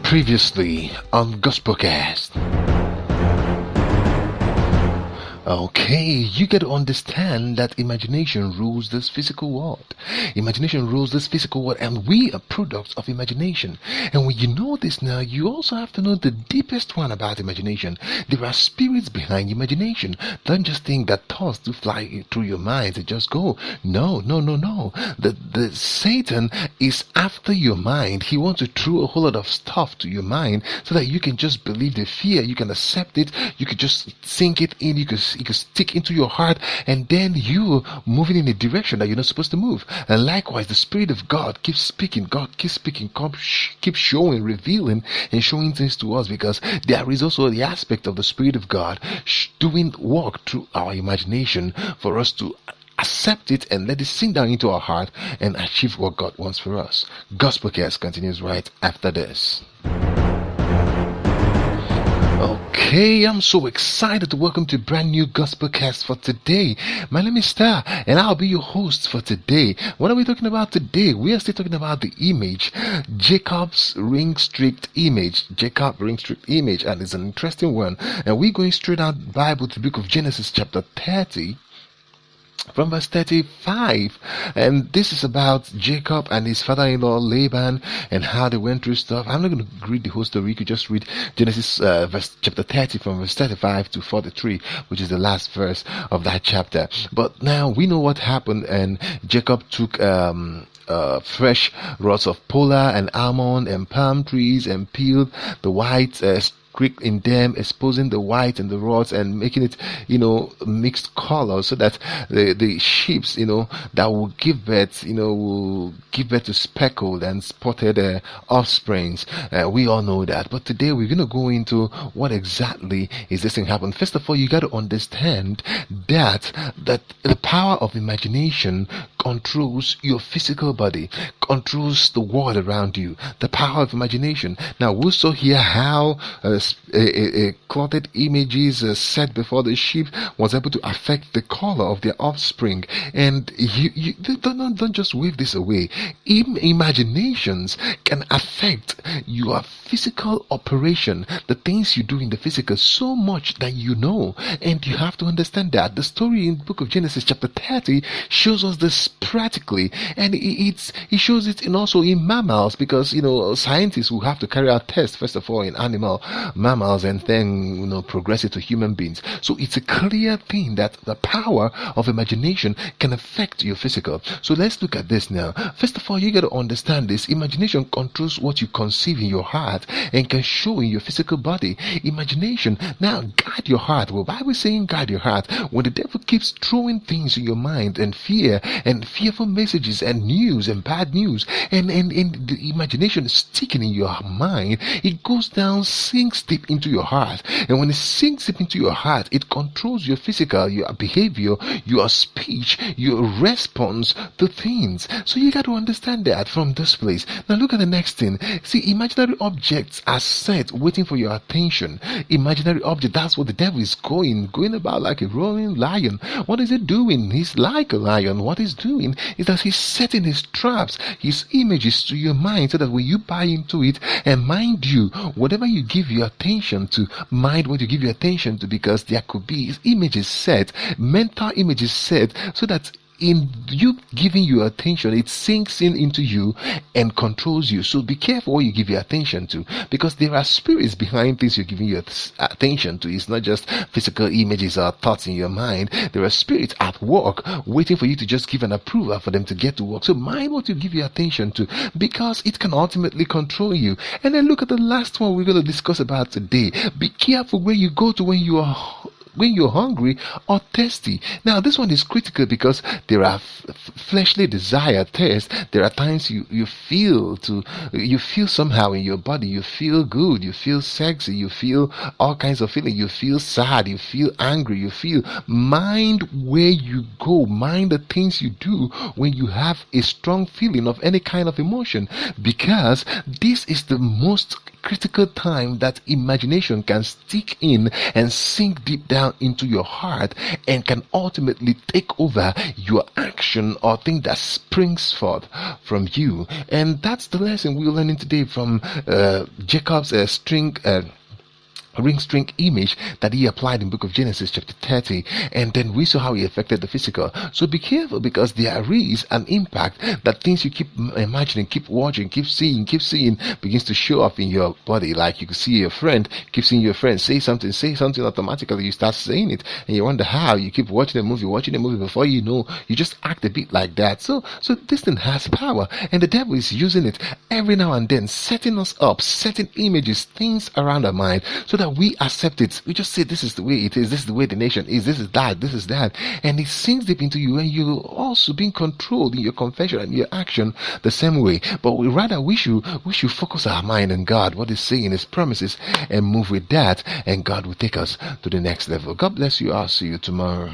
Previously on GOSPOCAST. Okay, you got to understand that imagination rules this physical world. Imagination rules this physical world, and we are products of imagination. And when you know this now, you also have to know the deepest one about imagination. There are spirits behind imagination. Don't just think that thoughts do fly through your mind and just go. No. The Satan is after your mind. He wants to throw a whole lot of stuff to your mind so that you can just believe the fear. You can accept it. You can just sink it in. You can stick into your heart, and then you moving in a direction that you're not supposed to move. And likewise, the Spirit of God keeps speaking. God keeps speaking, keeps showing, revealing, and showing things to us, because there is also the aspect of the Spirit of God doing work through our imagination for us to accept it and let it sink down into our heart and achieve what God wants for us. GOSPOCAST continues right after this. Okay, I'm so excited to welcome to a brand new GOSPOCAST for today. My name is Star, and I'll be your host for today. What are we talking about today? We are still talking about the image, Jacob's Ringstreaked Image. Jacob Ringstreaked Image, and it's an interesting one. And we're going straight out the Bible to the book of Genesis chapter 30. From verse 35, and this is about Jacob and his father-in-law Laban and how they went through stuff. I'm not going to read the whole story. You could just read Genesis chapter 30 from verse 35 to 43, which is the last verse of that chapter. But now we know what happened, and Jacob took fresh rods of polar and almond and palm trees and peeled the white streak in them, exposing the white and the rods and making it, mixed color, so that the sheep, that will give birth, will give birth to speckled and spotted offsprings. We all know that. But today we're going to go into what exactly is this thing happen. First of all, you got to understand that the power of imagination controls your physical body, controls the world around you. The power of imagination. Now, we also hear how clotted images set before the sheep was able to affect the color of their offspring. And you don't just wave this away. Imaginations can affect your physical operation, the things you do in the physical, so much that you know, and you have to understand that. The story in the book of Genesis chapter 30 shows us this practically, and it shows it also in mammals, because scientists will have to carry out tests first of all in mammals, and then progress it to human beings. So it's a clear thing that the power of imagination can affect your physical. So let's look at this now. First of all, you got to understand this. Imagination controls what you conceive in your heart and can show in your physical body. Imagination now guide your heart. Well, Bible is saying guide your heart. When the devil keeps throwing things in your mind, and fear and fearful messages and news and bad news, and the imagination is sticking in your mind, it goes down, sinks deep into your heart. And when it sinks deep into your heart, it controls your physical, your behavior, your speech, your response to things. So you got to understand that from this place. Now look at the next thing. See, imaginary objects are set waiting for your attention. Imaginary object, that's what the devil is going about like a roaring lion. What is it doing? He's like a lion. What he's doing is that he's setting his traps, his images to your mind, so that when you buy into it, and mind you, whatever you give your attention to, mind what you give your attention to, because there could be images set, mental images set, so that in you giving your attention, it sinks into you and controls you. So be careful what you give your attention to, because there are spirits behind things you're giving your attention to. It's not just physical images or thoughts in your mind. There are spirits at work waiting for you to just give an approval for them to get to work. So mind what you give your attention to, because it can ultimately control you. And then look at the last one we're going to discuss about today. Be careful where you go to when you're hungry or thirsty. Now this one is critical, because there are fleshly desire, thirst. There are times you feel somehow in your body. You feel good, you feel sexy, you feel all kinds of feeling. You feel sad, you feel angry, you feel. Mind where you go, mind the things you do when you have a strong feeling of any kind of emotion, because this is the most critical time that imagination can stick in and sink deep down into your heart and can ultimately take over your action or thing that springs forth from you. And that's the lesson we're learning today from Jacob's Ringstreaked Image that he applied in book of Genesis chapter 30, and then we saw how he affected the physical. So be careful, because there is an impact that things you keep imagining, keep watching, keep seeing begins to show up in your body. Like you can see your friend, keep seeing your friend say something automatically, you start saying it, and you wonder how. You keep watching a movie, before you know, you just act a bit like that. So this thing has power, and the devil is using it every now and then, setting us up, setting images, things around our mind, so that we accept it. We just say, this is the way it is, this is the way the nation is, this is that, and it sinks deep into you, and you're also being controlled in your confession and your action the same way. But we should focus our mind on God, what He's saying, His promises, and move with that, and God will take us to the next level. God bless you. I'll see you tomorrow.